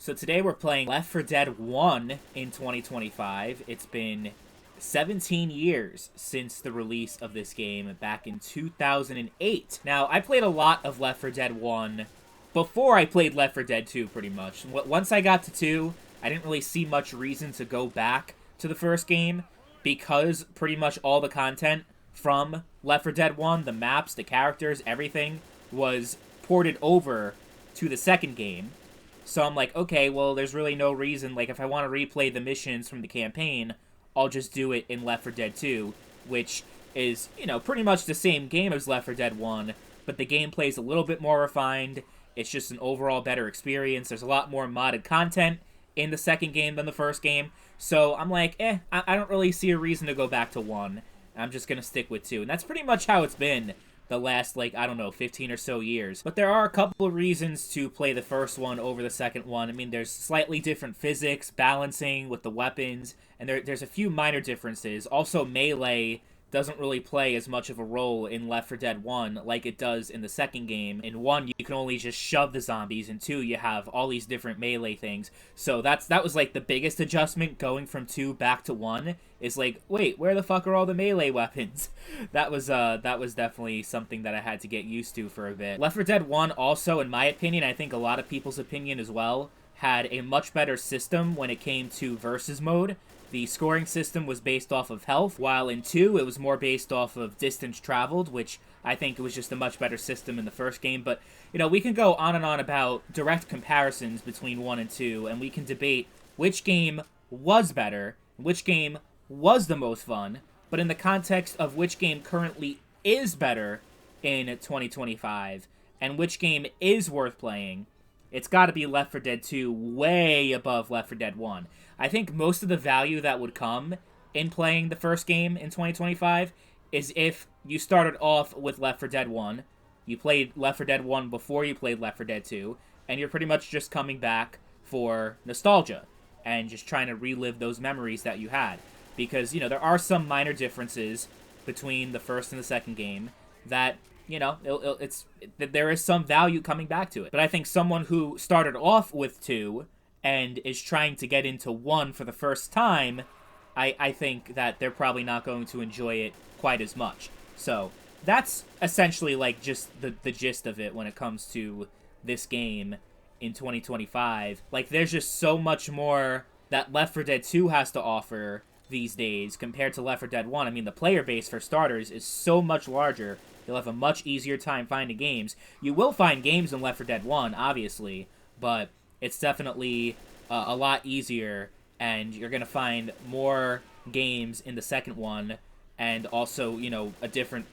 So today we're playing Left 4 Dead 1 in 2025. It's been 17 years since the release of this game back in 2008. Now, I played a lot of Left 4 Dead 1 before I played Left 4 Dead 2, pretty much. Once I got to 2, I didn't really see much reason to go back to the first game because pretty much all the content from Left 4 Dead 1, the maps, the characters, everything, was ported over to the second game. So I'm like, okay, well, there's really no reason. Like, if I want to replay the missions from the campaign, I'll just do it in Left 4 Dead 2, which is, pretty much the same game as Left 4 Dead 1, but the gameplay's a little bit more refined. It's just an overall better experience. There's a lot more modded content in the second game than the first game. So I'm like, I don't really see a reason to go back to 1. I'm just going to stick with 2. And that's pretty much how it's been the last, 15 or so years. But there are a couple of reasons to play the first one over the second one. I mean, there's slightly different physics, balancing with the weapons, and there's a few minor differences. Also, melee doesn't really play as much of a role in Left 4 Dead 1 like it does in the second game. In 1, you can only just shove the zombies. In 2, you have all these different melee things. So that was, the biggest adjustment going from 2 back to 1, is wait, where the fuck are all the melee weapons? That was definitely something that I had to get used to for a bit. Left 4 Dead 1 also, in my opinion, I think a lot of people's opinion as well, had a much better system when it came to versus mode. The scoring system was based off of health, while in 2, it was more based off of distance traveled, which I think was just a much better system in the first game. But, we can go on and on about direct comparisons between 1 and 2, and we can debate which game was better, which game was the most fun, but in the context of which game currently is better in 2025, and which game is worth playing, it's got to be Left 4 Dead 2 way above Left 4 Dead 1. I think most of the value that would come in playing the first game in 2025 is if you started off with Left 4 Dead 1, you played Left 4 Dead 1 before you played Left 4 Dead 2, and you're pretty much just coming back for nostalgia and just trying to relive those memories that you had. Because, there are some minor differences between the first and the second game that there is some value coming back to it. But I think someone who started off with 2 and is trying to get into 1 for the first time, I think that they're probably not going to enjoy it quite as much. So that's essentially just the gist of it when it comes to this game in 2025. There's just so much more that Left 4 Dead 2 has to offer these days compared to Left 4 Dead 1. I mean, the player base, for starters, is so much larger. You'll have a much easier time finding games. You will find games in Left 4 Dead 1, obviously, but it's definitely a lot easier, and you're going to find more games in the second one, and also, a different,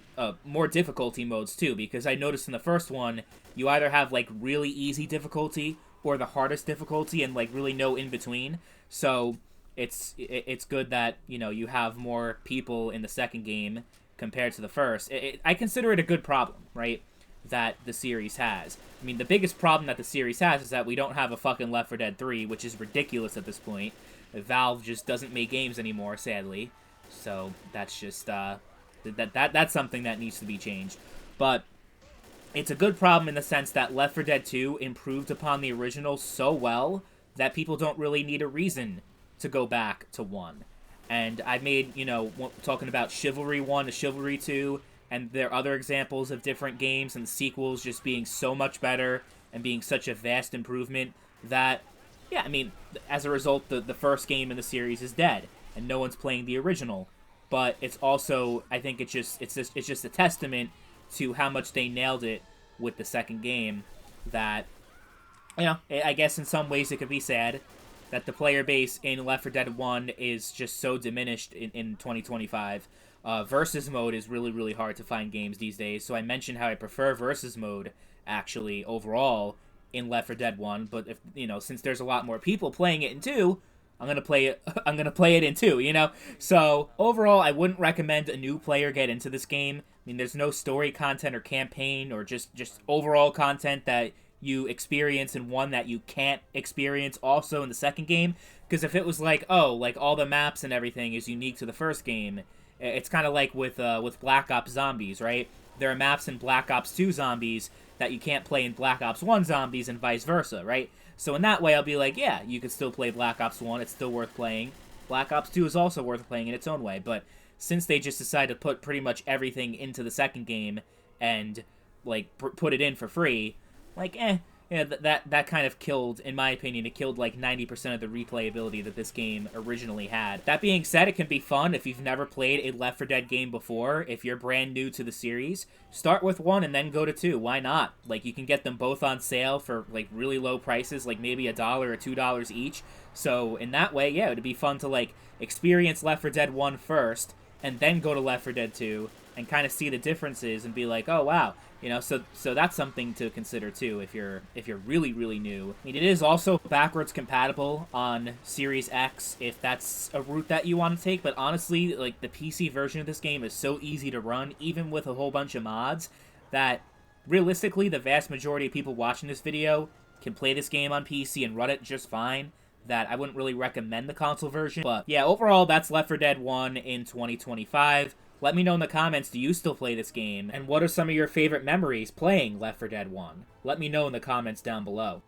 more difficulty modes, too, because I noticed in the first one, you either have, really easy difficulty or the hardest difficulty, and, really no in-between, so it's good that, you have more people in the second game compared to the first. I consider it a good problem, right, that the series has. I mean, the biggest problem that the series has is that we don't have a fucking Left 4 Dead 3, which is ridiculous at this point. Valve just doesn't make games anymore, sadly. So that's just that's something that needs to be changed. But it's a good problem in the sense that Left 4 Dead 2 improved upon the original so well that people don't really need a reason to go back to 1. And I made, talking about Chivalry 1 to Chivalry 2, and there are other examples of different games and sequels just being so much better and being such a vast improvement that, yeah, I mean, as a result, the first game in the series is dead, and no one's playing the original. But it's also, I think it's just a testament to how much they nailed it with the second game that, I guess in some ways it could be sad that the player base in Left 4 Dead 1 is just so diminished in 2025. Versus mode is really, really hard to find games these days, so I mentioned how I prefer versus mode, actually, overall, in Left 4 Dead 1, but if, since there's a lot more people playing it in 2, I'm gonna play it in 2, So, overall, I wouldn't recommend a new player get into this game. I mean, there's no story content or campaign or just overall content that you experience in 1 that you can't experience also in the second game. Because if it was all the maps and everything is unique to the first game, it's kind of like with Black Ops Zombies, right? There are maps in Black Ops 2 Zombies that you can't play in Black Ops 1 Zombies and vice versa, right? So in that way, I'll be like, yeah, you can still play Black Ops 1. It's still worth playing. Black Ops 2 is also worth playing in its own way. But since they just decided to put pretty much everything into the second game and, like, put it in for free, like, yeah, that kind of killed, in my opinion, it killed like 90% of the replayability that this game originally had. That being said, it can be fun if you've never played a Left 4 Dead game before. If you're brand new to the series, start with 1 and then go to 2. Why not? Like, you can get them both on sale for like really low prices, like maybe $1 or $2 each. So in that way, yeah, it'd be fun to like experience Left 4 Dead 1 first and then go to Left 4 Dead 2 and kind of see the differences and be like, oh wow, you know, so that's something to consider too if you're really, really new. I mean, it is also backwards compatible on Series X if that's a route that you want to take, but honestly, like, the PC version of this game is so easy to run, even with a whole bunch of mods, that realistically, the vast majority of people watching this video can play this game on PC and run it just fine, that I wouldn't really recommend the console version. But yeah, overall, that's Left 4 Dead 1 in 2025. Let me know in the comments, do you still play this game? And what are some of your favorite memories playing Left 4 Dead 1? Let me know in the comments down below.